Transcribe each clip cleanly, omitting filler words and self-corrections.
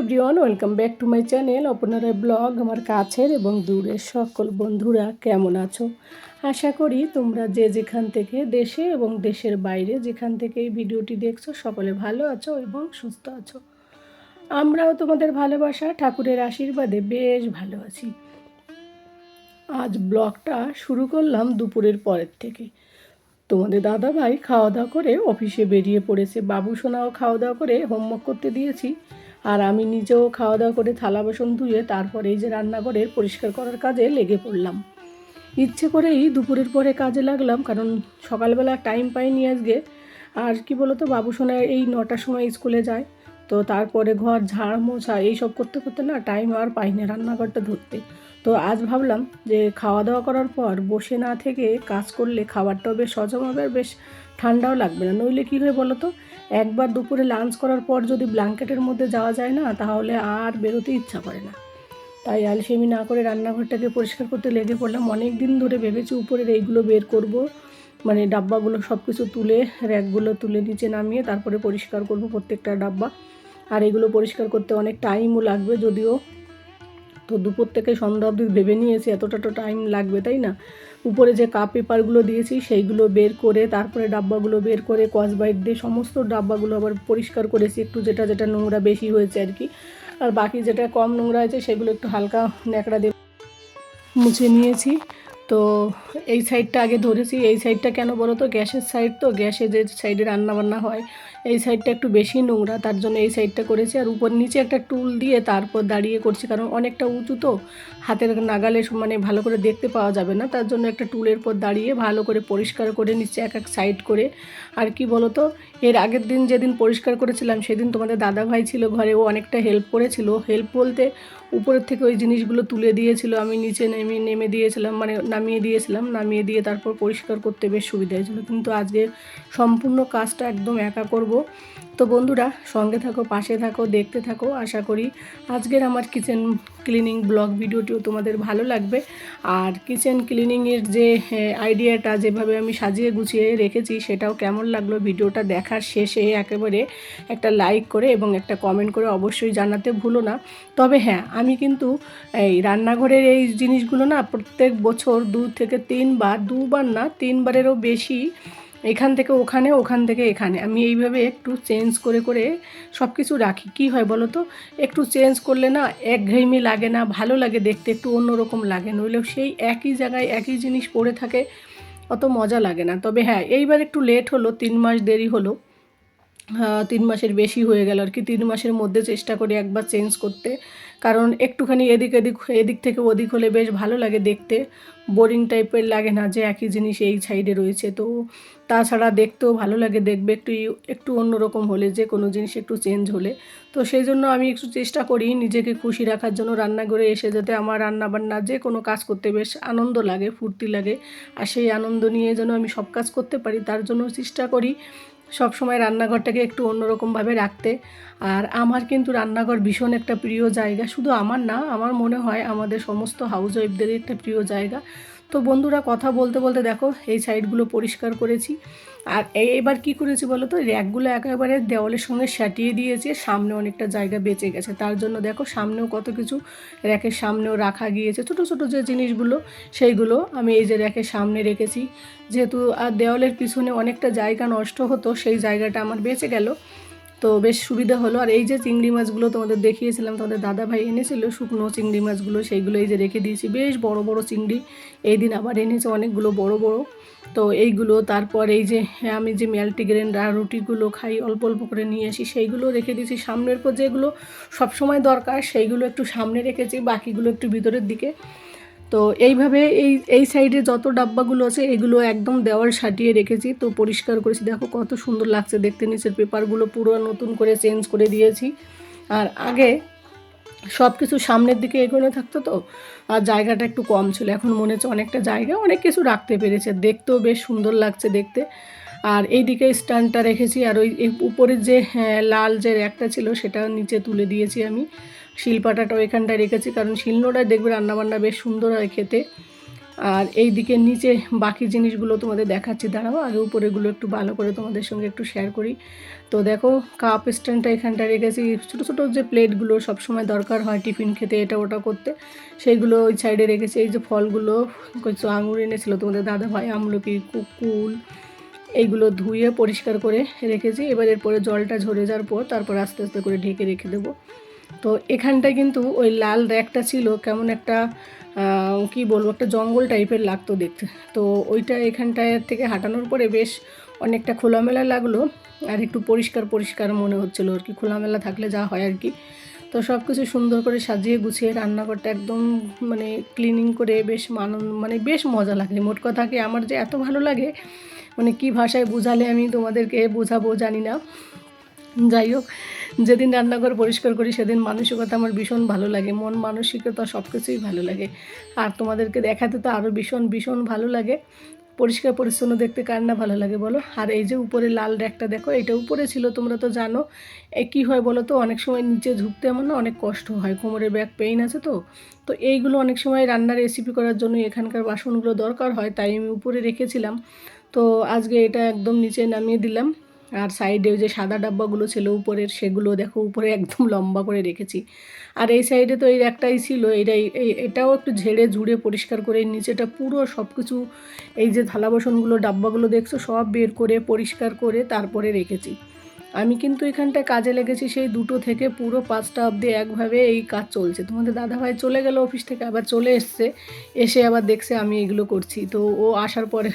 Everyone, welcome back to my channel অপনারা blog. আমার কাছের এবং দূরের সকল বন্ধুরা কেমন আছো? আশা করি তোমরা যে যেখান থেকে দেশে এবং দেশের বাইরে যেখান থেকে এই ভিডিওটি দেখছো সকলে ভালো আছো এবং সুস্থ আছো। আমরাও তোমাদের ভালোবাসা ঠাকুরের আশীর্বাদে বেশ ভালো আছি। আজ ব্লগটা শুরু করলাম দুপুরের পরের থেকে। তোমাদের দাদাভাই খাওয়া দাওয়া করে অফিসে বেরিয়ে পড়েছে, বাবু সোনাও খাওয়া দাওয়া করে হোমওয়ার্ক করতে দিয়েছি, আর আমি নিজেও খাওয়া দাওয়া করে থালা বাসন ধুয়ে তারপরে এই যে রান্নাঘরের পরিষ্কার করার কাজে লেগে পড়লাম। ইচ্ছে করেই দুপুরের পরে কাজে লাগলাম, কারণ সকালবেলা টাইম পাইনি আজকে। আর কি বলো তো, বাবু সোনা এই 9টার সময় স্কুলে যায়, তো তারপরে ঘর ঝাড় মোছা এইসব করতে করতে না টাইম আর পাই না রান্নাঘরটা ধরতে। তো আজ ভাবলাম যে খাওয়া দাওয়া করার পর বসে না থেকে কাজ করলে খাবারটাও বেশ হজম হবে আর বেশ ঠান্ডাও লাগবে না। নইলে কী হয় বলো তো, একবার দুপুরে লাঞ্চ করার পর যদি ব্ল্যাঙ্কেটের মধ্যে যাওয়া যায় না, তাহলে আর বেরোতে ইচ্ছা করে না। তাই আলসেমি না করে রান্নাঘরটাকে পরিষ্কার করতে লেগে পড়লাম। অনেক দিন ধরে ভেবেছি উপরের এইগুলো বের করব, মানে ডাব্বাগুলো সব কিছু তুলে, র্যাকগুলো তুলে নিচে নামিয়ে তারপরে পরিষ্কার করব প্রত্যেকটা ডাব্বা। আর এগুলো পরিষ্কার করতে অনেক টাইমও লাগবে যদিও, তো দুপুর থেকে সন্ধ্যা অবধি ভেবে নিয়েছি এতটা তো টাইম লাগবে, তাই না? উপরে যে কাপ পেপারগুলো দিয়েছি সেইগুলো বের করে তারপরে ডাব্বাগুলো বের করে স্কচব্রাইট দিয়ে সমস্ত ডাব্বাগুলো আবার পরিষ্কার করেছি, একটু যেটা যেটা নোংরা বেশি হয়েছে আর কি। আর বাকি যেটা কম নোংরা হয়েছে সেগুলো একটু হালকা ন্যাকড়া দিয়ে মুছে নিয়েছি। তো এই সাইডটা আগে ধরেছি। এই সাইডটা কেন বলো তো, গ্যাসের সাইড, তো গ্যাসে যে সাইডে রান্নাবান্না হয় এই সাইডটা একটু বেশি নোংরা, তার জন্য এই সাইডটা করেছি। আর উপর নিচে একটা টুল দিয়ে তারপর দাঁড়িয়ে করছি, কারণ অনেকটা উঁচু তো হাতের নাগালে মানে ভালো করে দেখতে পাওয়া যাবে না, তার জন্য একটা টুলের পর দাঁড়িয়ে ভালো করে পরিষ্কার করে নিচ্ছে এক এক সাইড করে। আর কি বলো তো, এর আগের দিন যেদিন পরিষ্কার করেছিলাম সেদিন তোমাদের দাদাভাই ছিল ঘরে, ও অনেকটা হেল্প করেছিল। হেল্প বলতে উপরের থেকে ওই জিনিসগুলো তুলে দিয়েছিল, আমি নিচে নেমে দিয়েছিলাম, মানে নামিয়ে দিয়েছিলাম, নামিয়ে দিয়ে তারপর পরিষ্কার করতে বেশ সুবিধা হয়েছিলো। কিন্তু আজকে সম্পূর্ণ কাজটা একদম একা করব। তো বন্ধুরা সঙ্গে থাকো, পাশে থাকো, দেখতে থাকো। আশা করি আজকের আমার কিচেন ক্লিনিং ব্লগ ভিডিওটিও তোমাদের ভালো লাগবে। আর কিচেন ক্লিনিংয়ের যে আইডিয়াটা যেভাবে আমি সাজিয়ে গুছিয়ে রেখেছি সেটাও কেমন লাগলো ভিডিওটা দেখার শেষে একেবারে একটা লাইক করে এবং একটা কমেন্ট করে অবশ্যই জানাতে ভুলো না। তবে হ্যাঁ, আমি কিন্তু এই রান্নাঘরের এই জিনিসগুলো না প্রত্যেক বছর 2 থেকে 3 বার, 2 বার না 3 বারেরও বেশি এখান থেকে ওখানে, ওখান থেকে এখানে আমি এইভাবে একটু চেঞ্জ করে করে সব কিছু রাখি। কী হয় বলো তো, একটু চেঞ্জ করলে না একঘেয়েমি লাগে না, ভালো লাগে দেখতে, একটু অন্যরকম লাগে। নইলেও সেই একই জায়গায় একই জিনিস পড়ে থাকে, অত মজা লাগে না। তবে হ্যাঁ, এইবার একটু লেট হলো, 3 মাস দেরি হলো, 3 মাসের বেশি হয়ে গেল আর কি। 3 মাসের মধ্যে চেষ্টা করি একবার চেঞ্জ করতে, কারণ একটুখানি এদিক থেকে ওদিক হলে বেশ ভালো লাগে দেখতে, বোরিং টাইপের লাগে না যে একই জিনিস এই সাইডে রয়েছে। তো তাছাড়া দেখতেও ভালো লাগে, দেখবে একটু একটু অন্যরকম হলে, যে কোনো জিনিস একটু চেঞ্জ হলে। তো সেই জন্য আমি একটু চেষ্টা করি নিজেকে খুশি রাখার জন্য, রান্নাঘরে এসে যাতে আমার রান্নাবান্না যে কোনো কাজ করতে বেশ আনন্দ লাগে, ফুর্তি লাগে। আর সেই আনন্দ নিয়ে যেন আমি সব কাজ করতে পারি, তার জন্য চেষ্টা করি সব সময় রান্নাঘরটাকে একটু অন্যরকমভাবে রাখতে। আর আমার কিন্তু রান্নাঘর ভীষণ একটা প্রিয় জায়গা, শুধু আমার না, আমার মনে হয় আমাদের সমস্ত হাউস ওয়াইফদেরই একটা প্রিয় জায়গা। তো বন্ধুরা কথা বলতে বলতে দেখো এই সাইডগুলো পরিষ্কার করেছি। আর এবার কি করেছি বলো তো, র্যাকগুলো একেবারে দেওয়ালের সঙ্গে সাটিয়ে দিয়েছে, সামনে অনেকটা জায়গা বেঁচে গেছে, তার জন্য দেখো সামনেও কত কিছু র্যাকের সামনেও রাখা গিয়েছে, ছোটো ছোটো যে জিনিসগুলো সেইগুলো আমি এই যে র্যাকের সামনে রেখেছি। যেহেতু আর দেওয়ালের পিছনে অনেকটা জায়গা নষ্ট হতো, সেই জায়গাটা আমার বেঁচে গেল, তো বেশ সুবিধা হলো। আর এই যে চিংড়ি মাছগুলো তোমাদের দেখিয়েছিলাম, তোমাদের দাদাভাই এনেছিল শুকনো চিংড়ি মাছগুলো, সেইগুলো এই যে রেখে দিয়েছি, বেশ বড় বড় চিংড়ি। এই দিন আবার এনেছে অনেকগুলো বড় বড়। তো এইগুলো, তারপর এই যে আমি যে মাল্টিগ্রেন রুটিগুলো খাই অল্প অল্প করে নিয়ে আসি, সেইগুলো রেখে দিয়েছি সামনের পর, যেগুলো সবসময় দরকার সেইগুলো একটু সামনে রেখেছি, বাকিগুলো একটু ভিতরের দিকে। তো এইভাবে এই সাইডে যত ডাব্বাগুলো আছে এগুলো একদম দেওয়াল সাটিয়ে রেখেছি, তো পরিষ্কার করেছি, দেখো কত সুন্দর লাগছে দেখতে। নিচের পেপারগুলো পুরো নতুন করে চেঞ্জ করে দিয়েছি। আর আগে সব কিছু সামনের দিকে এগোনো থাকতো, তো আর জায়গাটা একটু কম ছিল, এখন মনে হচ্ছে অনেকটা জায়গা অনেক কিছু রাখতে পেরেছে, দেখতেও বেশ সুন্দর লাগছে দেখতে। আর এই দিকে স্ট্যান্ডটা রেখেছি, আর ওই উপরের যে লাল যে র্যাকটা ছিল সেটা নিচে তুলে দিয়েছি আমি। শিলপাটাটাও এখানটায় রেখেছি, কারণ শিলনোড়ায় দেখবে রান্নাবান্না বেশ সুন্দর হয় খেতে। আর এই দিকে নিচে বাকি জিনিসগুলো তোমাদের দেখাচ্ছি, দাঁড়াও আগে উপরেগুলো একটু ভালো করে তোমাদের সঙ্গে একটু শেয়ার করি। তো দেখো কাপ স্ট্যান্ডটা এখানটা রেখেছি, ছোটো ছোটো যে প্লেটগুলো সবসময় দরকার হয় টিফিন খেতে এটা ওটা করতে, সেইগুলো ওই সাইডে রেখেছি। এই যে ফলগুলো কিছু আঙুর এনেছিলো তোমাদের দাদাভাই, আমলকি, কুল, এইগুলো ধুয়ে পরিষ্কার করে রেখেছি। এবার এরপরে জলটা ঝরে যাওয়ার পর তারপর আস্তে আস্তে করে ঢেকে রেখে দেবো। তো এখানটায় কিন্তু ওই লাল র্যাকটা ছিল কেমন একটা কি বলবো, একটা জঙ্গল টাইপের লাগতো দেখতে। তো ওইটা এখানটায় থেকে হাঁটানোর পরে বেশ অনেকটা খোলামেলা লাগলো, আর একটু পরিষ্কার পরিষ্কার মনে হচ্ছিলো আর কি, খোলামেলা থাকলে যা হয় আর কি। তো সব কিছু সুন্দর করে সাজিয়ে গুছিয়ে রান্নাঘরটা একদম মানে ক্লিনিং করে বেশ মানে বেশ মজা লাগে। মোট কথা কি আমার যে এত ভালো লাগে, মানে কী ভাষায় বোঝালে আমি তোমাদেরকে বোঝাবো জানি না। যাই হোক, যেদিন রান্নাঘর পরিষ্কার করি সেদিন মানসিকতা আমার ভীষণ ভালো লাগে, মন মানসিকতা সব কিছুই ভালো লাগে। আর তোমাদেরকে দেখাতে তো আরও ভীষণ ভীষণ ভালো লাগে। পরিষ্কার পরিচ্ছন্ন দেখতে কার না ভালো লাগে বলো। আর এই যে উপরে লাল র্যাকটা দেখো, এটা উপরে ছিল, তোমরা তো জানো কী হয় বলো তো, অনেক সময় নিচে ঝুঁকতে আমার না অনেক কষ্ট হয়, কোমরে ব্যাক পেইন আছে। তো তো এইগুলো অনেক সময় রান্নার রেসিপি করার জন্য এখানকার বাসনগুলো দরকার হয়, তাই আমি উপরে রেখেছিলাম। তো আজকে এটা একদম নিচে নামিয়ে দিলাম। আর সাইডে ওই যে সাদা ডাব্বাগুলো ছিল উপরের, সেগুলো দেখো উপরে একদম লম্বা করে রেখেছি। আর এই সাইডে তো এই একটাই ছিল, এটাও একটু ঝেড়ে ঝুড়ে পরিষ্কার করে, নিচেটা পুরো সব কিছু এই যে থালা বাসনগুলো ডাব্বাগুলো দেখছো সব বের করে পরিষ্কার করে তারপরে রেখেছি। আমি কিন্তু এখানটায় কাজে লেগেছি সেই 2টো থেকে পুরো 5টা অবধি একভাবে এই কাজ চলছে। তোমাদের দাদাভাই চলে গেল অফিস থেকে, আবার চলে এসে আবার দেখছে আমি এগুলো করছি। তো ও আসার পরে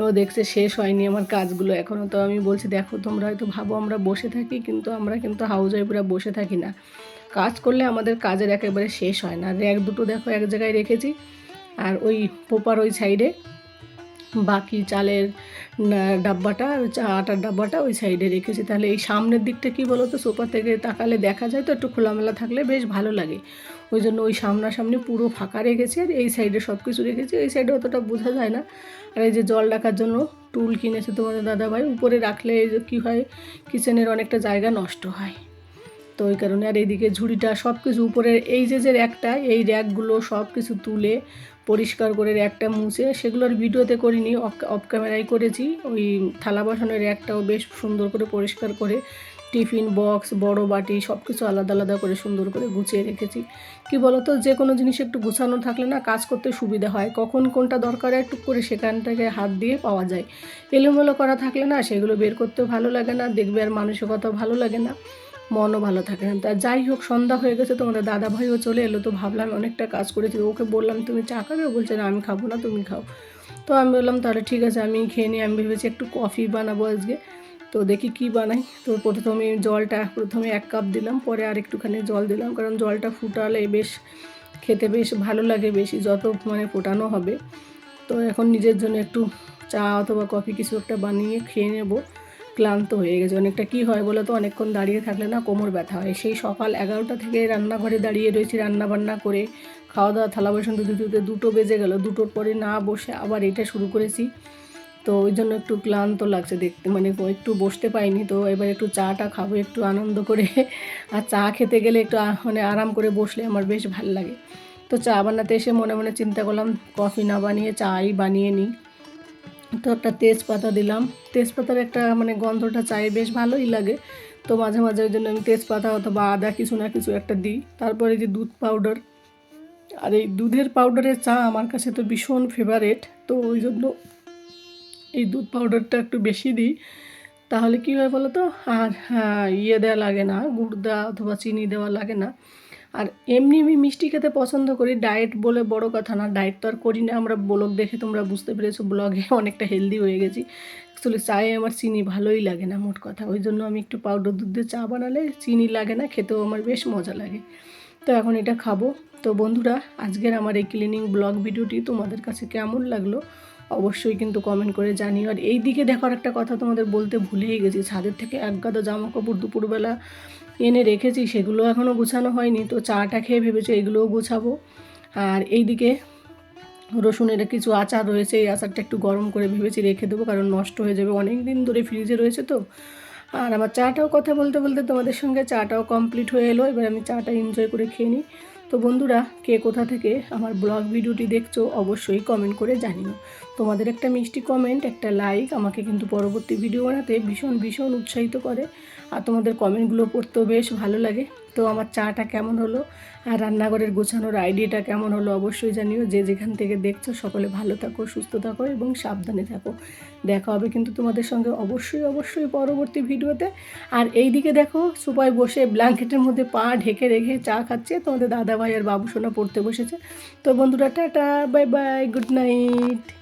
ও দেখছে শেষ হয়নি আমার কাজগুলো এখনও। তো আমি বলছি দেখো তোমরা হয়তো ভাবো আমরা বসে থাকি, কিন্তু আমরা কিন্তু হাউস ওয়াইফরা বসে থাকি না, কাজ করলে আমাদের কাজের একেবারে শেষ হয় না। র্যাক দুটো দেখো এক জায়গায় রেখেছি, আর ওই পোপার ওই সাইডে বাকি চালের ডাব্বাটা, আটার ডাব্বাটা ওই সাইডে রেখেছি। তাহলে এই সামনের দিকটা কি বলো তো, সোফা থেকে তাকালে দেখা যায় তো, একটু খোলামেলা থাকলে বেশ ভালো লাগে, ওই জন্য ওই সামনাসামনি পুরো ফাঁকা রেখেছি। আর এই সাইডে সব কিছু রেখেছি, এই সাইডে অতটা বোঝা যায় না। আর এই যে জল রাখার জন্য টুল কিনেছে তোমাদের দাদাভাই, উপরে রাখলে এই যে কী হয়, কিচেনের অনেকটা জায়গা নষ্ট হয়, তো ওই কারণে। আর এইদিকে ঝুড়িটা সব কিছু উপরের এই যে র্যাকটা, এই র্যাকগুলো সব কিছু তুলে পরিষ্কার করে র্যাকটা মুছে, সেগুলোর ভিডিওতে করিনি, অফ ক্যামেরায় করেছি। ওই থালা বাসনের র্যাকটাও বেশ সুন্দর করে পরিষ্কার করে, টিফিন বক্স, বড় বাটি সব কিছু আলাদা আলাদা করে সুন্দর করে গুছিয়ে রেখেছি। কি বলো তো, যে কোনো জিনিস একটু গুছানো থাকলে না কাজ করতে সুবিধা হয়, কখন কোনটা দরকার একটু করে সেখান থেকে হাত দিয়ে পাওয়া যায়। এলোমেলো করা থাকলে না সেগুলো বের করতেও ভালো লাগে না, দেখবে আর মানসিকতাও ভালো লাগে না, মনও ভালো থাকে না। তা যাই হোক, সন্ধ্যা হয়ে গেছে, তোমাদের দাদাভাইও চলে এলো। তো ভাবলাম অনেকটা কাজ করেছি, ওকে বললাম তুমি চা খাবে, বলছে না আমি খাবো না, তুমি খাও। তো আমি বললাম তাহলে ঠিক আছে আমি খেয়ে নিই। আমি ভেবেছি একটু কফি বানাবো আজকে, তো দেখি কি বানাই। তো প্রথমে 1 কাপ দিলাম, পরে আর একটুখানি জল দিলাম, কারণ জলটা ফুটালে বেশ খেতে বেশ ভালো লাগে, বেশি যত মানে ফোটানো হবে। তো এখন নিজের জন্য একটু চা অথবা কফি কিছু একটা বানিয়ে খেয়ে নেব, ক্লান্ত হয়ে গেছে অনেকটা। কি হয় বলো তো, অনেকক্ষণ দাঁড়িয়ে থাকলে না কোমর ব্যথা হয়। সেই সকাল 11টা থেকে রান্নাঘরে দাঁড়িয়ে রয়েছি, রান্নাবান্না করে খাওয়া দাওয়া থালা বাসন ধুতে ধুতে 2টো বেজে গেল। 2টোর পরে না বসে আবার এটা শুরু করেছি, তো ওই জন্য একটু ক্লান্ত লাগছে দেখতে, মানে একটু বসতে পাইনি। তো এবার একটু চাটা খাবো একটু আনন্দ করে, আর চা খেতে গেলে একটু মানে আরাম করে বসলে আমার বেশ ভালো লাগে। তো চা বানাতে এসে মনে মনে চিন্তা করলাম কফি না বানিয়ে চাই বানিয়ে নিই। তো একটা তেজপাতা দিলাম, তেজপাতার একটা মানে গন্ধটা চায়ে বেশ ভালোই লাগে। তো মাঝে মাঝে ওই জন্য আমি তেজপাতা অথবা আদা কিছু না কিছু একটা দিই। তারপরে যে দুধ পাউডার, আর এই দুধের পাউডারের চা আমার কাছে তো ভীষণ ফেভারেট। তো ওই জন্য এই দুধ পাউডারটা একটু বেশি দিই, তাহলে কী হয় বলো তো, আর হ্যাঁ দেওয়া লাগে না, গুড় দেওয়া অথবা চিনি দেওয়া লাগে না। আর এমনি আমি মিষ্টি খেতে পছন্দ করি, ডায়েট বলে বড় কথা না, ডায়েট তো আর করি না, আমরা ব্লগ দেখে তোমরা বুঝতে পেরেছো ব্লগে অনেকটা হেলদি হয়ে গেছি। অ্যাকচুয়ালি চায়ে আমার চিনি ভালোই লাগে না মোট কথা, ওই জন্য আমি একটু পাউডার দুধ দিয়ে চা বানালে চিনি লাগে না, খেতেও আমার বেশ মজা লাগে। তো এখন এটা খাবো। তো বন্ধুরা, আজকের আমার এই ক্লিনিং ব্লগ ভিডিওটি তোমাদের কাছে কেমন লাগলো অবশ্যই কিন্তু কমেন্ট করে জানিও। আর এই দিকে দেখার একটা কথা তোমাদের বলতে ভুলেই গেছি, ছাদের থেকে এক গাদা জামা কাপড় দুপুরবেলা এনে রেখেছি, সেগুলো এখনও গুছানো হয়নি। তো চাটা খেয়ে ভেবেছি এগুলোও গুছাবো। আর এইদিকে রসুনের কিছু আচার রয়েছে, এই আচারটা একটু গরম করে ভেবেছি রেখে দেবো, কারণ নষ্ট হয়ে যাবে, অনেক দিন ধরে ফ্রিজে রয়েছে তো। আর আমার চাটাও কথা বলতে বলতে তোমাদের সঙ্গে চাটাও কমপ্লিট হয়ে এলো, এবার আমি চাটা এনজয় করে খেয়ে নিই। তো বন্ধুরা, কে কোথা থেকে আমার ব্লগ ভিডিওটি দেখছো অবশ্যই কমেন্ট করে জানিও। তোমাদের একটা মিষ্টি কমেন্ট, একটা লাইক আমাকে কিন্তু পরবর্তী ভিডিও বানাতে ভীষণ ভীষণ উৎসাহিত করে। আর তোমাদের কমেন্টগুলো পড়তেও বেশ ভালো লাগে। তো আমার চাটা কেমন হলো আর রান্নাঘরের গোছানোর আইডিয়াটা কেমন হলো অবশ্যই জানিও। যে যেখান থেকে দেখছো সকলে ভালো থাকো, সুস্থ থাকো এবং সাবধানে থাকো। দেখা হবে কিন্তু তোমাদের সঙ্গে অবশ্যই অবশ্যই পরবর্তী ভিডিওতে। আর এই দিকে দেখো সুপাই বসে ব্ল্যাঙ্কেটের মধ্যে পা ঢেকে রেখে চা খাচ্ছে। তোমাদের দাদা ভাই আর বাবু সোনা পড়তে বসেছে। তো বন্ধুরা, tata, bye bye, good night.